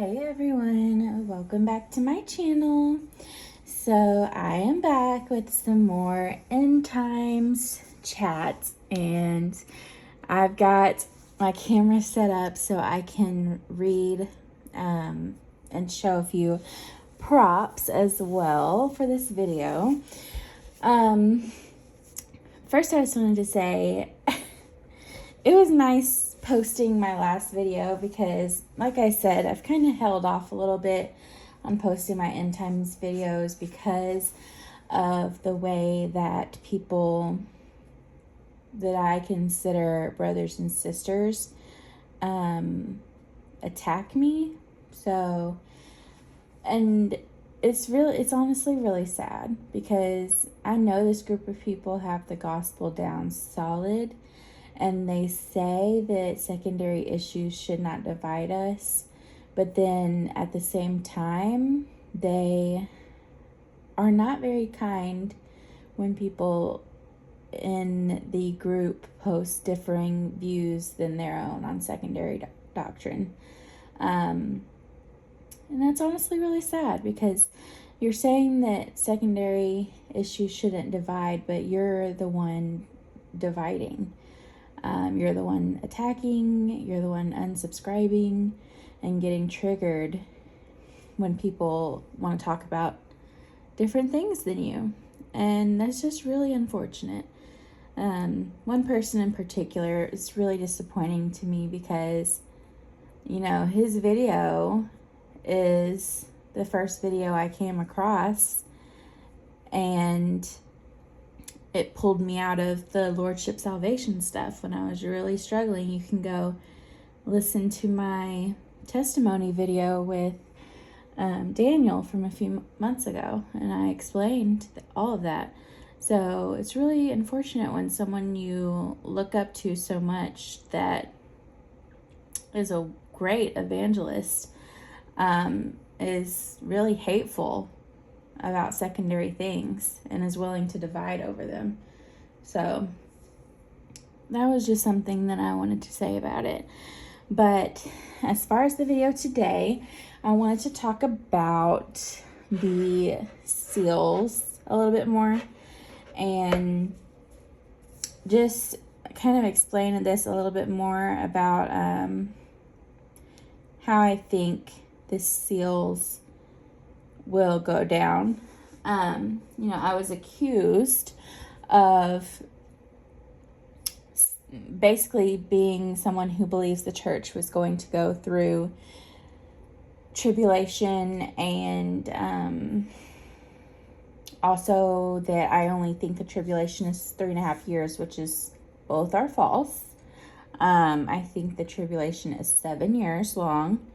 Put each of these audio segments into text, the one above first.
Hey everyone, welcome back to my channel. So I am back with some more end times chats, and I've got my camera set up so I can read and show a few props as well for this video. First I just wanted to say it was nice posting my last video because, like I said, I've kind of held off a little bit on posting my end times videos because of the way that people that I consider brothers and sisters attack me. So, and it's honestly really sad because I know this group of people have the gospel down solid. And they say that secondary issues should not divide us. But then at the same time, they are not very kind when people in the group post differing views than their own on secondary doctrine. And that's honestly really sad because you're saying that secondary issues shouldn't divide, but you're the one dividing. You're the one attacking, you're the one unsubscribing and getting triggered when people want to talk about different things than you. And that's just really unfortunate. One person in particular is really disappointing to me because, his video is the first video I came across, and it pulled me out of the Lordship salvation stuff when I was really struggling. You can go listen to my testimony video with Daniel from a few months ago, and I explained all of that. So it's really unfortunate when someone you look up to so much that is a great evangelist is really hateful about secondary things and is willing to divide over them. So that was just something that I wanted to say about it. But as far as the video today, I wanted to talk about the seals a little bit more and just kind of explain this a little bit more about how I think the seals will go down. I was accused of basically being someone who believes the church was going to go through tribulation, and also that I only think the tribulation is 3.5 years, which is both are false. I think the tribulation is 7 years long.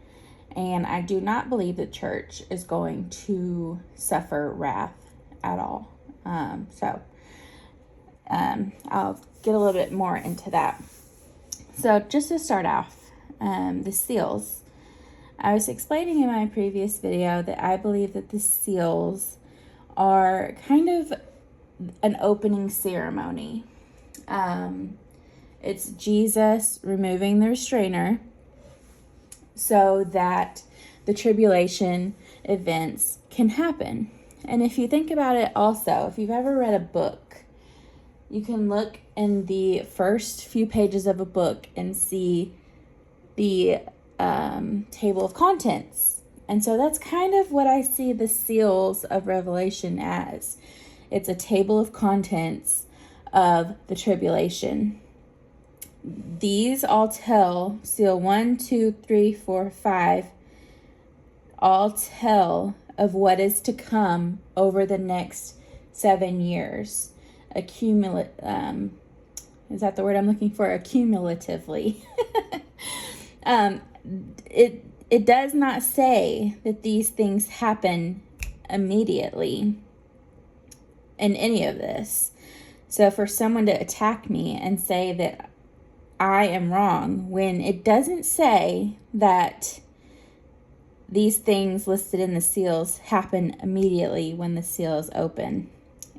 And I do not believe the church is going to suffer wrath at all. I'll get a little bit more into that. So just to start off, the seals. I was explaining in my previous video that I believe that the seals are kind of an opening ceremony. It's Jesus removing the restrainer so that the tribulation events can happen. And if you think about it also, if you've ever read a book, you can look in the first few pages of a book and see the table of contents. And so that's kind of what I see the seals of Revelation as. It's a table of contents of the tribulation. These all tell, seal 1, 2, 3, 4, 5, all tell of what is to come over the next 7 years. Is that the word I'm looking for? Accumulatively. It does not say that these things happen immediately in any of this. So for someone to attack me and say that I am wrong when it doesn't say that these things listed in the seals happen immediately when the seal is open.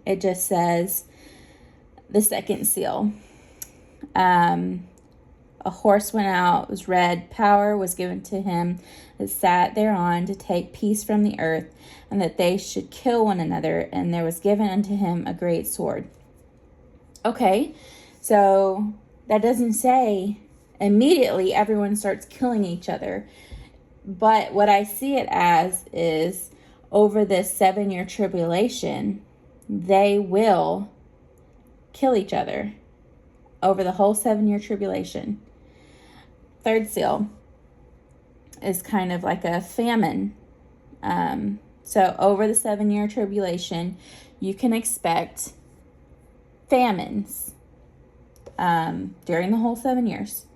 It just says the second seal. A horse went out, was red. Power was given to him that sat thereon to take peace from the earth, and that they should kill one another. And there was given unto him a great sword. Okay, so that doesn't say immediately everyone starts killing each other. But what I see it as is over this 7-year tribulation, they will kill each other over the whole 7-year tribulation. Third seal is kind of like a famine. So over the 7-year tribulation, you can expect famines during the whole 7 years.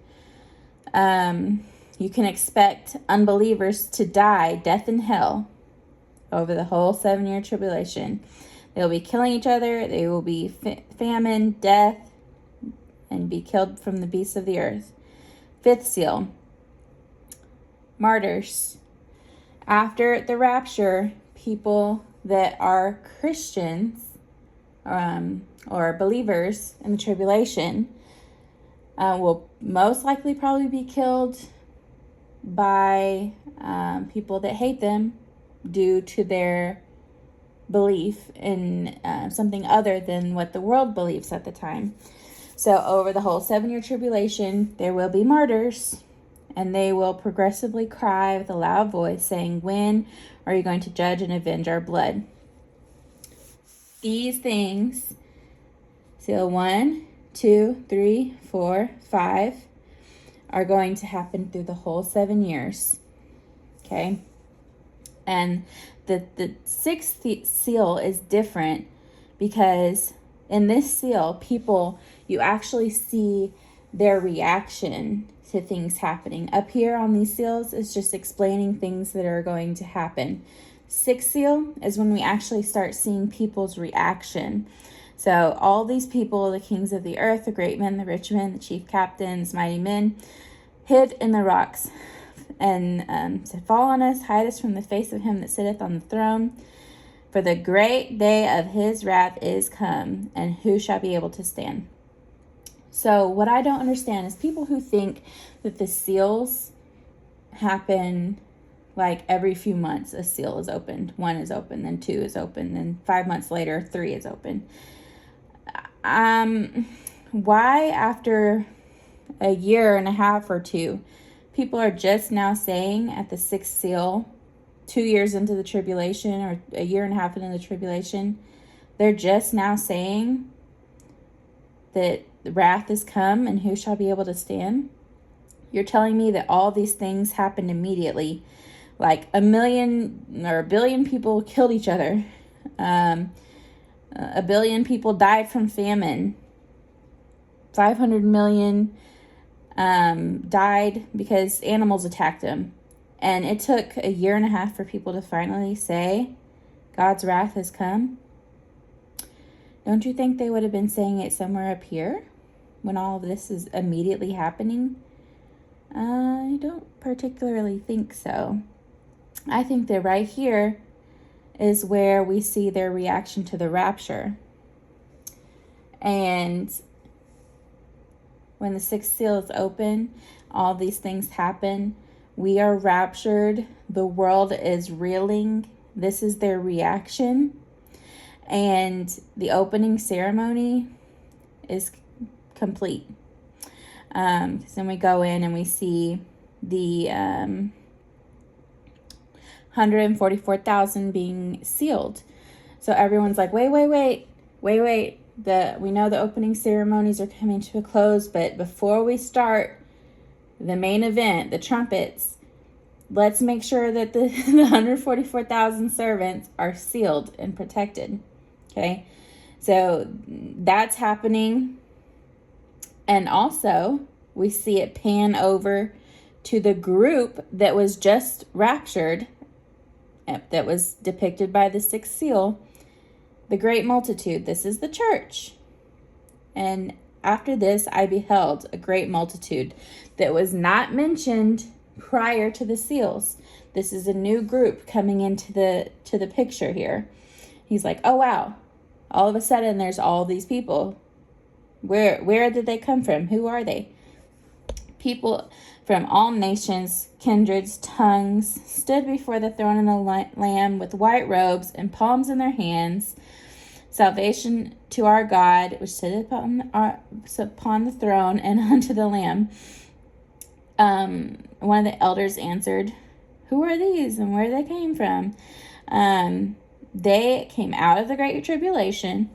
You can expect unbelievers to die, death and hell, over the whole 7-year tribulation. They will be killing each other. They will be famine, death, and be killed from the beasts of the earth. Fifth seal, martyrs. After the rapture, people that are Christians or believers in the tribulation will most likely probably be killed by people that hate them due to their belief in something other than what the world believes at the time. So over the whole 7-year tribulation, there will be martyrs, and they will progressively cry with a loud voice, saying, "When are you going to judge and avenge our blood?" These things, seal 1, 2, 3, 4, 5, are going to happen through the whole 7 years. Okay? And the sixth seal is different because in this seal, people, you actually see their reaction to things happening. Up here on these seals is just explaining things that are going to happen. Sixth seal is when we actually start seeing people's reaction. So all these people, the kings of the earth, the great men, the rich men, the chief captains, mighty men, hid in the rocks and said, "Fall on us, hide us from the face of him that sitteth on the throne. For the great day of his wrath is come, and who shall be able to stand?" So what I don't understand is people who think that the seals happen like every few months. A seal is opened. 1 is open, then 2 is open, then 5 months later, 3 is open. Why after a year and a half or 2, people are just now saying at the 6th seal, 2 years into the tribulation or a year and a half into the tribulation, they're just now saying that the wrath is come and who shall be able to stand? You're telling me that all these things happened immediately, like 1 million or 1 billion people killed each other. 1 billion people died from famine. 500 million died because animals attacked them. And it took a year and a half for people to finally say, God's wrath has come. Don't you think they would have been saying it somewhere up here when all of this is immediately happening? I don't particularly think so. I think that right here is where we see their reaction to the rapture. And when the 6th seal is open, all these things happen. We are raptured. The world is reeling. This is their reaction. And the opening ceremony is complete. Then we go in and we see the 144,000 being sealed. So everyone's like, wait. We know the opening ceremonies are coming to a close, but before we start the main event, the trumpets, let's make sure that the 144,000 servants are sealed and protected. Okay, so that's happening. And also, we see it pan over to the group that was just raptured, that was depicted by the 6th seal, the great multitude. This is the church. And after this, I beheld a great multitude that was not mentioned prior to the seals. This is a new group coming into the picture here. He's like, oh, wow. All of a sudden, there's all these people. Where did they come from? Who are they? People from all nations, kindreds, tongues stood before the throne of the Lamb with white robes and palms in their hands. Salvation to our God, which sitteth upon the throne, and unto the Lamb. One of the elders answered, "Who are these, and where they came from?" They came out of the great tribulation,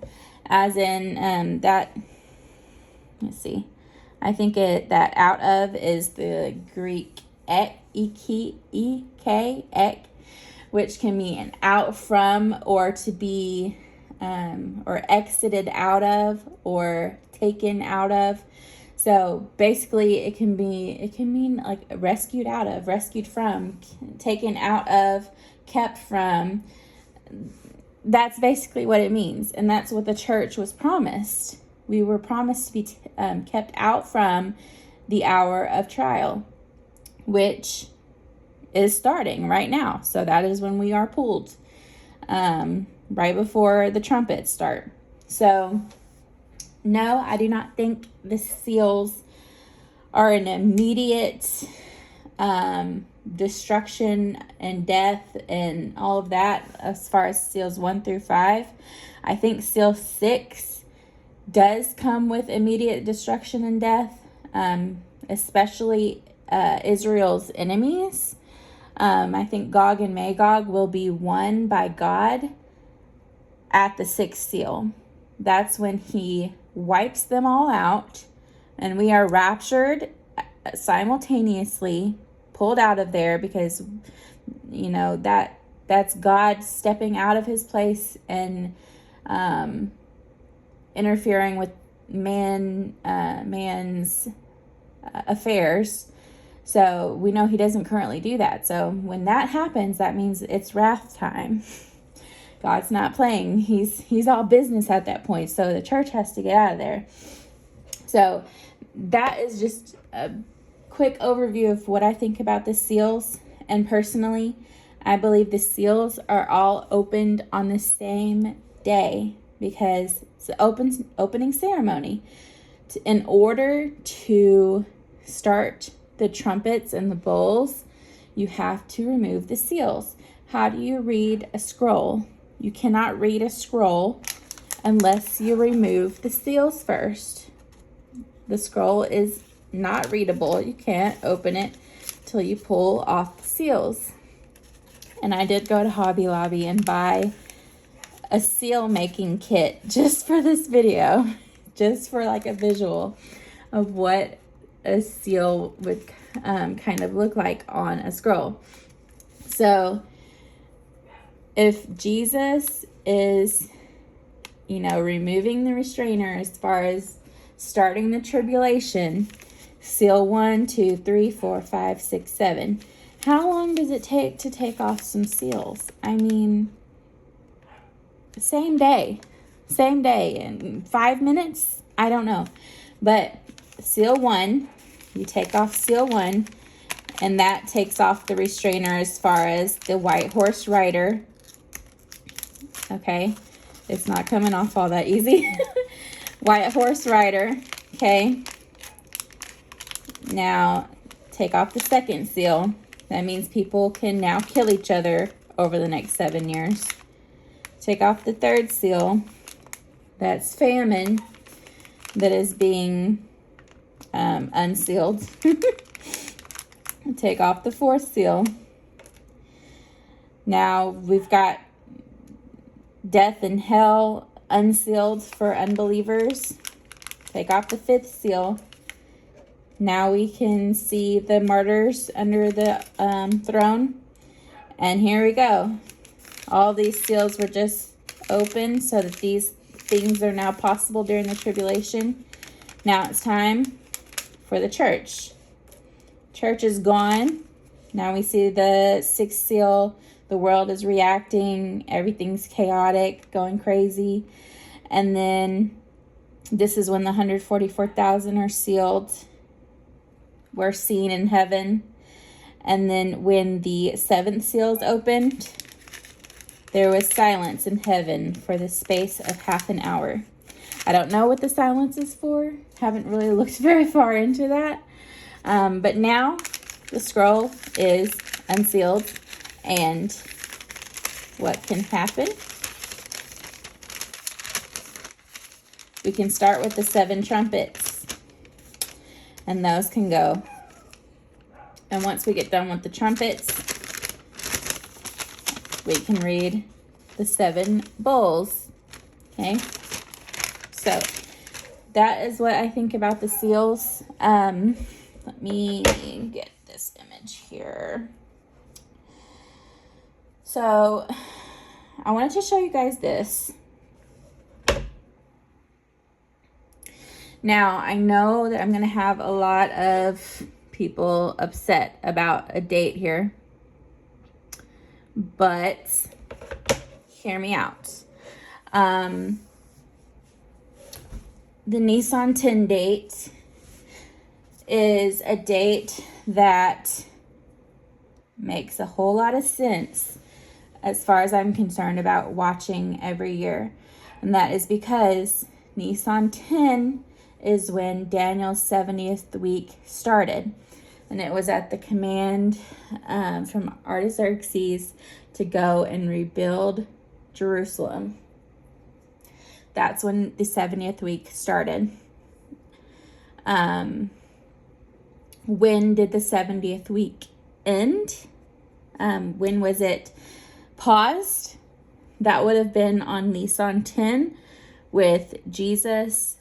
as in that. Let's see. I think that out of is the Greek ek, which can mean out from, or to be, or exited out of, or taken out of. So basically it can mean like rescued out of, rescued from, taken out of, kept from. That's basically what it means. And that's what the church was promised. We were promised to be kept out from the hour of trial, which is starting right now. So that is when we are pulled, right before the trumpets start. So no, I do not think the seals are an immediate destruction and death and all of that as far as seals 1 through 5. I think seal 6 does come with immediate destruction and death, especially Israel's enemies. I think Gog and Magog will be won by God at the 6th seal. That's when he wipes them all out, and we are raptured simultaneously, pulled out of there, because that's God stepping out of his place and interfering with man's affairs. So we know he doesn't currently do that. So when that happens, that means it's wrath time. God's not playing. He's all business at that point. So the church has to get out of there. So that is just a quick overview of what I think about the seals. And personally, I believe the seals are all opened on the same day, because it's the opening ceremony. In order to start the trumpets and the bowls, you have to remove the seals. How do you read a scroll? You cannot read a scroll unless you remove the seals first. The scroll is not readable. You can't open it till you pull off the seals. And I did go to Hobby Lobby and buy a seal making kit just for this video, just for like a visual of what a seal would kind of look like on a scroll. So if Jesus is, removing the restrainer as far as starting the tribulation, seal 1, 2, 3, 4, 5, 6, 7, how long does it take to take off some seals? I mean, same day, in 5 minutes? I don't know. But seal 1, you take off seal 1, and that takes off the restrainer as far as the white horse rider. Okay, it's not coming off all that easy. White horse rider. Okay, now take off the 2nd seal. That means people can now kill each other over the next 7 years. Take off the 3rd seal. That's famine that is being unsealed. Take off the 4th seal. Now we've got death and hell unsealed for unbelievers. Take off the 5th seal. Now we can see the martyrs under the throne. And here we go. All these seals were just opened so that these things are now possible during the tribulation. Now it's time for the church. Church is gone. Now we see the 6th seal. The world is reacting. Everything's chaotic, going crazy. And then this is when the 144,000 are sealed. We're seen in heaven. And then when the 7th seal is opened, there was silence in heaven for the space of half an hour. I don't know what the silence is for. Haven't really looked very far into that. But now the scroll is unsealed, and what can happen? We can start with the 7 trumpets, and those can go. And once we get done with the trumpets, we can read the 7 bowls. Okay, so that is what I think about the seals. Let me get this image here. So I wanted to show you guys this. Now, I know that I'm going to have a lot of people upset about a date here, but hear me out. The Nisan 10 date is a date that makes a whole lot of sense as far as I'm concerned about watching every year. And that is because Nisan 10 is when Daniel's 70th week started. And it was at the command from Artaxerxes to go and rebuild Jerusalem. That's when the 70th week started. When did the 70th week end? When was it paused? That would have been on Nisan 10 with Jesus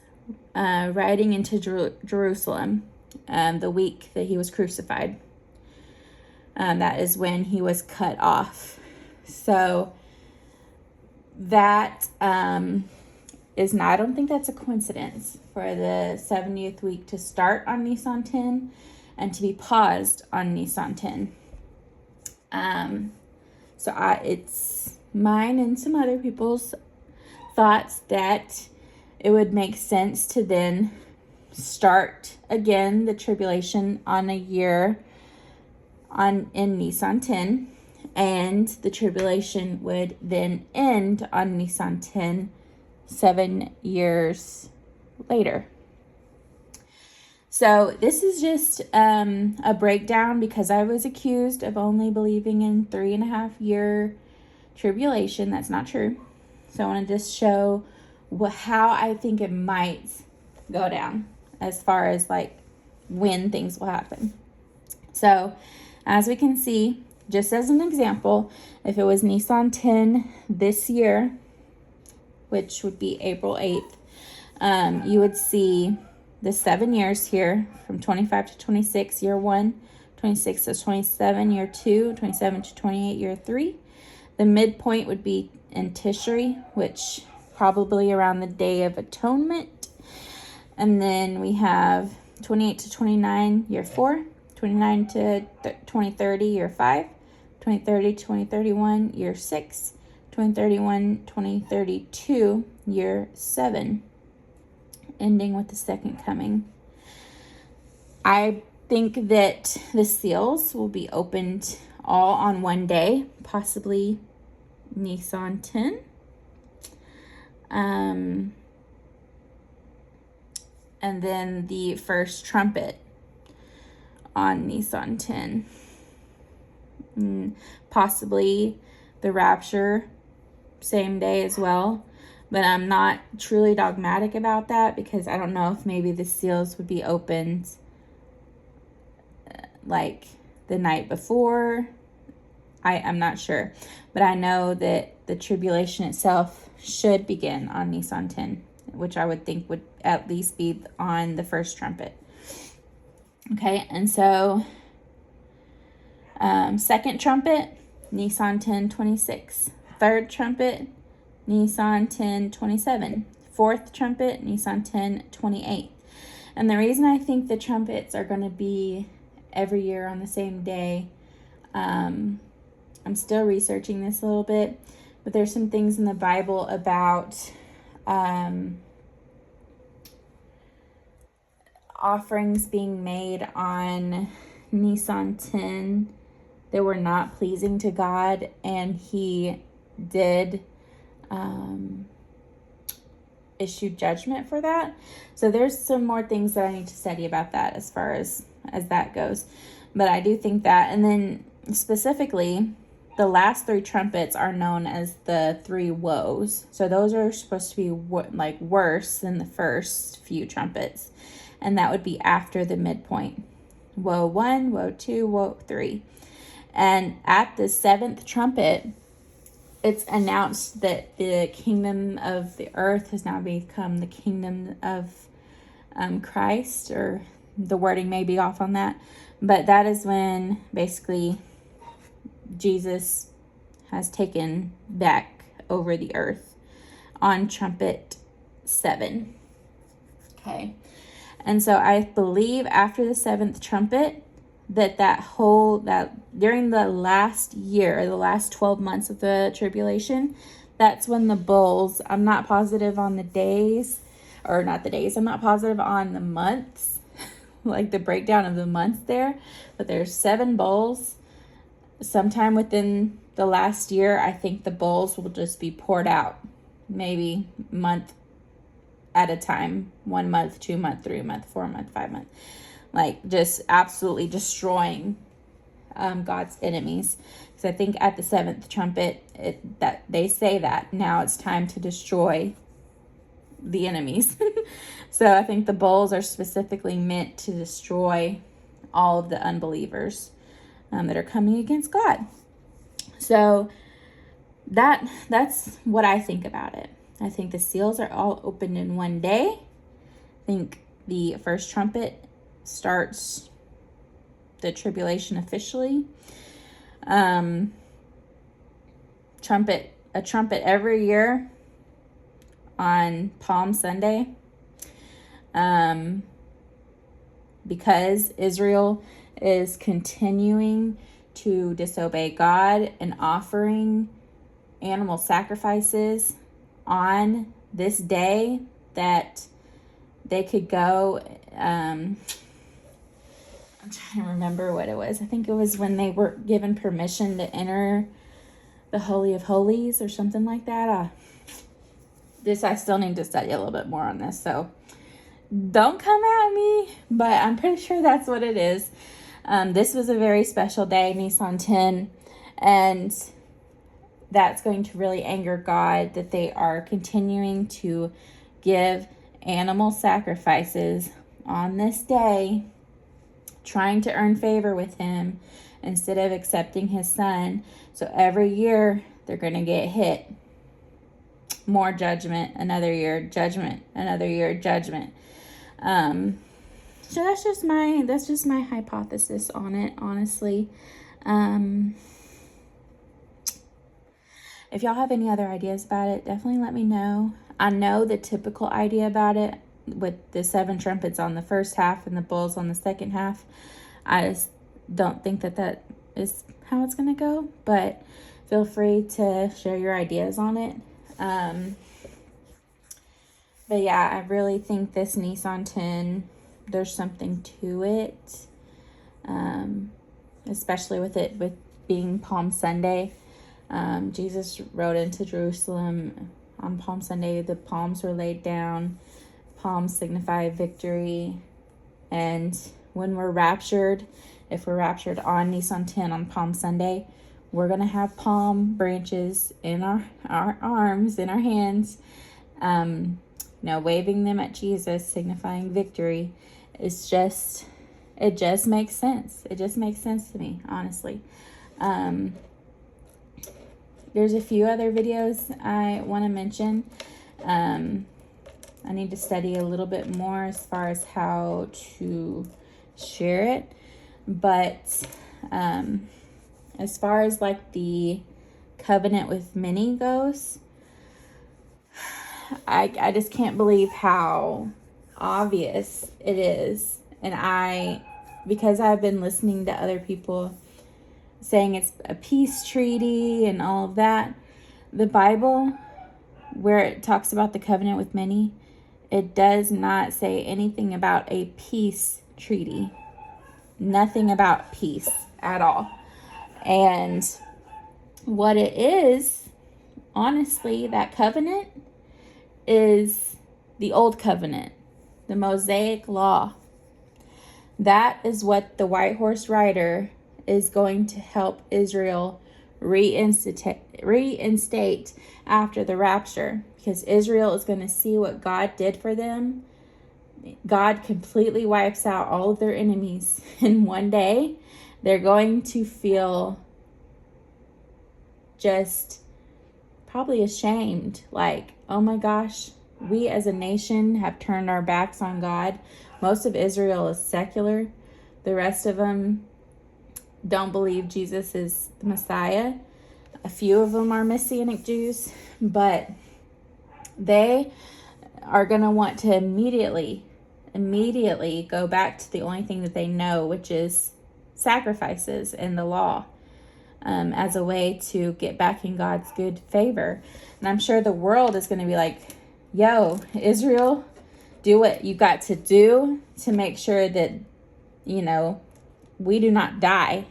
riding into Jerusalem, the week that he was crucified. That is when he was cut off. So that is not, I don't think that's a coincidence for the 70th week to start on Nisan 10 and to be paused on Nisan 10. It's mine and some other people's thoughts that it would make sense to then start again the tribulation on a year in Nisan 10, and the tribulation would then end on Nisan 10 7 years later. So this is just a breakdown because I was accused of only believing in 3.5 year tribulation. That's not true. So I want to just show how I think it might go down as far as like when things will happen. So as we can see, just as an example, if it was Nisan 10 this year, which would be April 8th, you would see the 7 years here from 25 to 26, year 1, 26 to 27, year 2, 27 to 28, year 3. The midpoint would be in Tishri, which probably around the Day of Atonement. And then we have 28 to 29, year 4, 29 to 2030, year 5, 2030 to 2031, year 6, 2031, 2032, year 7, ending with the second coming. I think that the seals will be opened all on one day, possibly Nisan 10. And then the first trumpet on Nisan 10. Possibly the rapture same day as well. But I'm not truly dogmatic about that because I don't know if maybe the seals would be opened like the night before. I'm not sure. But I know that the tribulation itself should begin on Nisan 10, which I would think would at least be on the first trumpet. Okay, and so second trumpet, Nisan 10, 26. Third trumpet, Nisan 10, 27. Fourth trumpet, Nisan 10, 28. And the reason I think the trumpets are going to be every year on the same day, I'm still researching this a little bit, but there's some things in the Bible about offerings being made on Nisan 10 that were not pleasing to God, and he did issue judgment for that. So there's some more things that I need to study about that as far as as that goes. But I do think that. And then specifically, the last 3 trumpets are known as the 3 woes. So those are supposed to be like worse than the first few trumpets. And that would be after the midpoint. Woe 1, woe 2, woe 3. And at the 7th trumpet, it's announced that the kingdom of the earth has now become the kingdom of Christ, or the wording may be off on that. But that is when basically Jesus has taken back over the earth on trumpet 7. Okay. And so I believe after the 7th trumpet, that during the last year, the last 12 months of the tribulation, that's when the bowls, I'm not positive on the days, or not the days, I'm not positive on the months, like the breakdown of the months there, but there's 7 bowls. Sometime within the last year, I think the bowls will just be poured out, maybe month at a time, 1 month, 2 month, 3 month, 4 month, 5 month, like just absolutely destroying God's enemies. Because I think at the 7th trumpet, that they say that now it's time to destroy the enemies. So I think the bowls are specifically meant to destroy all of the unbelievers that are coming against God. So that's what I think about it. I think the seals are all opened in one day. I think the first trumpet starts the tribulation officially. A trumpet every year on Palm Sunday. Because Israel is continuing to disobey God and offering animal sacrifices on this day, that they could go, I'm trying to remember what it was. I think it was when they were given permission to enter the Holy of Holies or something like that. I still need to study a little bit more on this, so don't come at me, but I'm pretty sure that's what it is. This was a very special day, Nisan 10, and that's going to really anger God that they are continuing to give animal sacrifices on this day, trying to earn favor with him instead of accepting his son. So every year they're going to get hit. More judgment, another year, judgment, another year, judgment. So that's just my hypothesis on it, honestly. If y'all have any other ideas about it, definitely let me know. I know the typical idea about it, with the 7 trumpets on the first half and the bowls on the second half. I just don't think that is how it's going to go, but feel free to share your ideas on it. But yeah, I really think this Nisan 10, there's something to it, especially with being Palm Sunday. Jesus rode into Jerusalem on Palm Sunday. The palms were laid down. Palms signify victory. And when we're raptured, if we're raptured on Nisan 10 on Palm Sunday, we're going to have palm branches in our arms, in our hands, waving them at Jesus, signifying victory. It just makes sense. It just makes sense to me, honestly. There's a few other videos I want to mention. I need to study a little bit more as far as how to share it. But as far as like the covenant with many goes, I just can't believe how obvious it is. And because I've been listening to other people saying it's a peace treaty and all of that, the Bible, where it talks about the covenant with many, it does not say anything about a peace treaty. Nothing about peace at all. And what it is, honestly, that covenant is the old covenant, the Mosaic law. That is what the white horse rider is going to help Israel reinstate after the rapture, because Israel is going to see what God did for them. God completely wipes out all of their enemies in one day. They're going to feel just probably ashamed, like, oh my gosh, we as a nation have turned our backs on God. Most of Israel is secular. The rest of them don't believe Jesus is the Messiah. A few of them are Messianic Jews, but they are going to want to immediately go back to the only thing that they know, which is sacrifices and the law, as a way to get back in God's good favor. And I'm sure the world is going to be like, yo, Israel, do what you got to do to make sure that, we do not die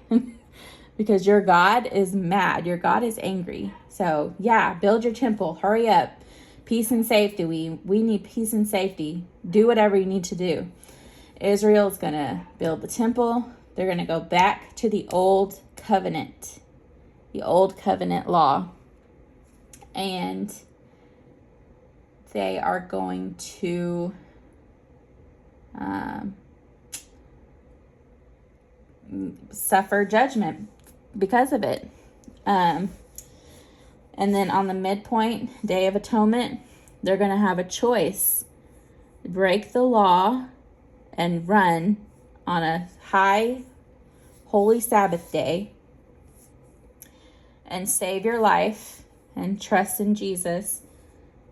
because your God is mad. Your God is angry. So yeah, build your temple. Hurry up. Peace and safety. We need peace and safety. Do whatever you need to do. Israel is going to build the temple. They're going to go back to the old covenant law. And they are going to suffer judgment because of it. And then on the midpoint, Day of Atonement, they're going to have a choice. Break the law and run on a high holy Sabbath day and save your life and trust in Jesus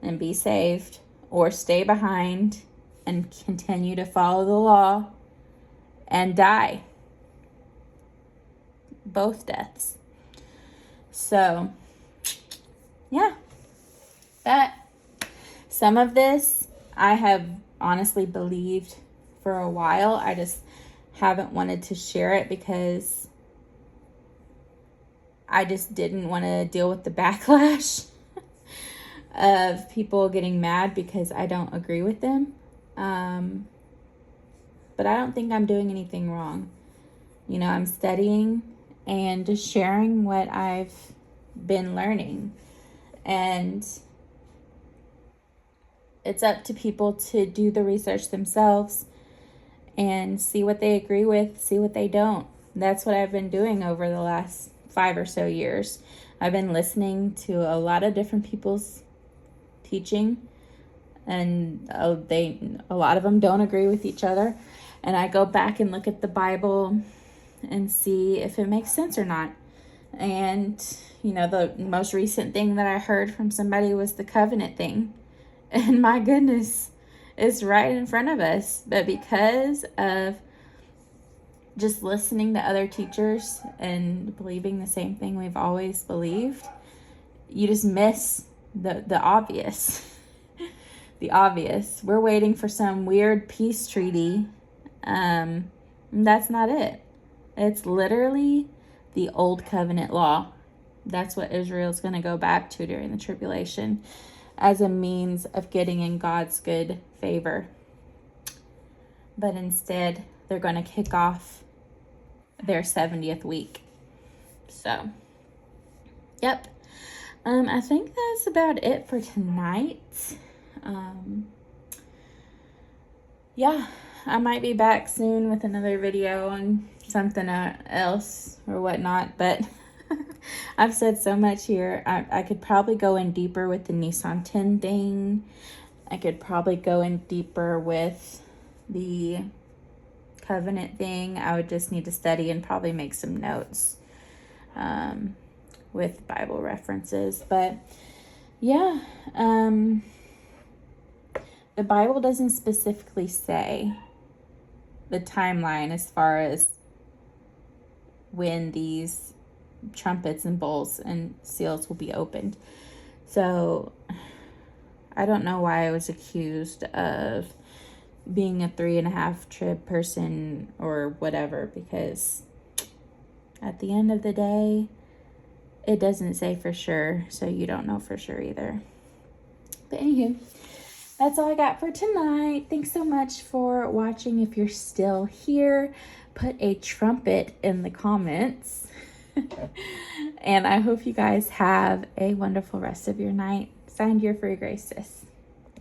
and be saved, or stay behind and continue to follow the law and die. Both deaths. So, yeah. Some of this I have honestly believed for a while. I just haven't wanted to share it because I just didn't want to deal with the backlash of people getting mad because I don't agree with them. But I don't think I'm doing anything wrong. I'm studying and just sharing what I've been learning. And it's up to people to do the research themselves and see what they agree with, see what they don't. That's what I've been doing over the last 5 or so years. I've been listening to a lot of different people's teaching, and a lot of them don't agree with each other. And I go back and look at the Bible and see if it makes sense or not. And, the most recent thing that I heard from somebody was the covenant thing. And my goodness, it's right in front of us. But because of just listening to other teachers and believing the same thing we've always believed, you just miss the obvious. The obvious. We're waiting for some weird peace treaty. That's not it. It's literally the old covenant law. That's what Israel's going to go back to during the tribulation as a means of getting in God's good favor. But instead, they're going to kick off their 70th week. So, yep. I think that's about it for tonight. Yeah, I might be back soon with another video on something else or whatnot, but I've said so much here. I could probably go in deeper with the Nisan 10 thing. I could probably go in deeper with the covenant thing. I would just need to study and probably make some notes with Bible references. But yeah, the Bible doesn't specifically say the timeline as far as when these trumpets and bowls and seals will be opened. So I don't know why I was accused of being a 3.5 trib person or whatever, because at the end of the day, it doesn't say for sure, so you don't know for sure either. But anywho, that's all I got for tonight. Thanks so much for watching. If you're still here, put a trumpet in the comments. And I hope you guys have a wonderful rest of your night. Signed, Your Free Grace Sis.